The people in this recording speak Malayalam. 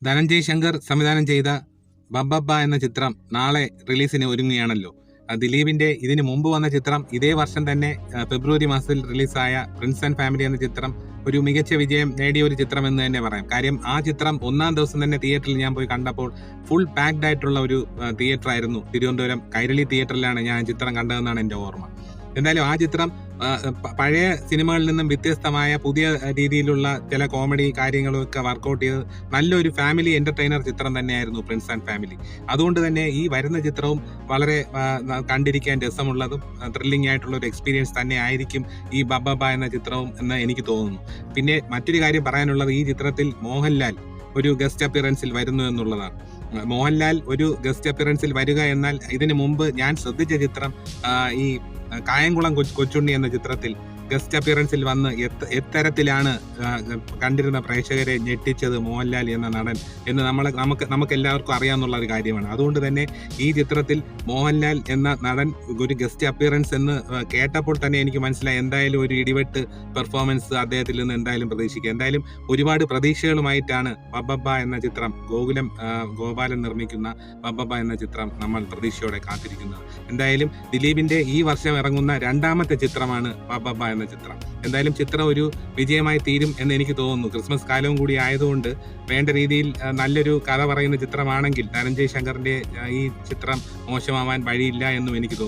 ധനഞ്ജയ് ശങ്കർ സംവിധാനം ചെയ്ത ബബ്ബബ്ബ എന്ന ചിത്രം നാളെ റിലീസിന് ഒരുങ്ങുകയാണല്ലോ. ദിലീപിന്റെ ഇതിന് മുമ്പ് വന്ന ചിത്രം ഇതേ വർഷം തന്നെ ഫെബ്രുവരി മാസത്തിൽ റിലീസായ പ്രിൻസ് ആൻഡ് ഫാമിലി എന്ന ചിത്രം ഒരു മികച്ച വിജയം നേടിയ ഒരു ചിത്രം എന്ന് തന്നെ പറയാം. കാര്യം ആ ചിത്രം ഒന്നാം ദിവസം തന്നെ തിയേറ്ററിൽ ഞാൻ പോയി കണ്ടപ്പോൾ ഫുൾ പാക്ഡ് ആയിട്ടുള്ള ഒരു തിയേറ്റർ ആയിരുന്നു. തിരുവനന്തപുരം കൈരളി തിയേറ്ററിലാണ് ഞാൻ ചിത്രം കണ്ടതെന്നാണ് എൻ്റെ ഓർമ്മ. എന്തായാലും ആ ചിത്രം പഴയ സിനിമകളിൽ നിന്നും വ്യത്യസ്തമായ പുതിയ രീതിയിലുള്ള ചില കോമഡി കാര്യങ്ങളൊക്കെ വർക്കൗട്ട് ചെയ്ത് നല്ലൊരു ഫാമിലി എന്റർടൈനർ ചിത്രം തന്നെയായിരുന്നു പ്രിൻസ് ആൻഡ് ഫാമിലി. അതുകൊണ്ട് തന്നെ ഈ വരുന്ന ചിത്രവും വളരെ കണ്ടിരിക്കാൻ രസമുള്ളതും ത്രില്ലിംഗ് ആയിട്ടുള്ള ഒരു എക്സ്പീരിയൻസ് തന്നെ ആയിരിക്കും ഈ ബബ്ബബ്ബ എന്ന ചിത്രവും എന്ന് എനിക്ക് തോന്നുന്നു. പിന്നെ മറ്റൊരു കാര്യം പറയാനുള്ളത്, ഈ ചിത്രത്തിൽ മോഹൻലാൽ ഒരു ഗസ്റ്റ് അപ്പിയറൻസിൽ വരുന്നു എന്നുള്ളതാണ്. മോഹൻലാൽ ഒരു ഗസ്റ്റ് അപ്പിയറൻസിൽ വരിക എന്നാൽ ഇതിനു മുമ്പ് ഞാൻ ശ്രദ്ധിച്ച ചിത്രം ഈ കായംകുളം കൊച്ചുണ്ണി എന്ന ചിത്രത്തിൽ ഗസ്റ്റ് അപ്പിയറൻസിൽ വന്ന് എത്തരത്തിലാണ് കണ്ടിരുന്ന പ്രേക്ഷകരെ ഞെട്ടിച്ചത് മോഹൻലാൽ എന്ന നടൻ എന്ന് നമുക്ക് എല്ലാവർക്കും അറിയാവുന്ന ഒരു കാര്യമാണ്. അതുകൊണ്ട് തന്നെ ഈ ചിത്രത്തിൽ മോഹൻലാൽ എന്ന നടൻ ഒരു ഗസ്റ്റ് അപ്പിയറൻസ് എന്ന് കേട്ടപ്പോൾ തന്നെ എനിക്ക് മനസ്സിലായി എന്തായാലും ഒരു ഇടിവെട്ട് പെർഫോമൻസ് അദ്ദേഹത്തിൽ നിന്ന് എന്തായാലും പ്രതീക്ഷിക്കുക. എന്തായാലും ഒരുപാട് പ്രതീക്ഷകളുമായിട്ടാണ് ബബ്ബബ്ബ എന്ന ചിത്രം, ഗോപാലൻ നിർമ്മിക്കുന്ന ബബ്ബബ്ബ എന്ന ചിത്രം നമ്മൾ പ്രതീക്ഷയോടെ കാത്തിരിക്കുന്നത്. എന്തായാലും ദിലീപിന്റെ ഈ വർഷം ഇറങ്ങുന്ന രണ്ടാമത്തെ ചിത്രമാണ് ബബ്ബബ്ബ എന്ന ചിത്രം. എന്തായാലും ചിത്രം ഒരു വിജയമായി തീരും എന്ന് എനിക്ക് തോന്നുന്നു. ക്രിസ്മസ് കാലവും കൂടി ആയതുകൊണ്ട് വേണ്ട രീതിയിൽ നല്ലൊരു കഥ പറയുന്ന ചിത്രമാണെങ്കിൽ ധനഞ്ജയ് ശങ്കറിന്റെ ഈ ചിത്രം മോശമാവാൻ വഴിയില്ല എന്നും എനിക്ക് തോന്നുന്നു.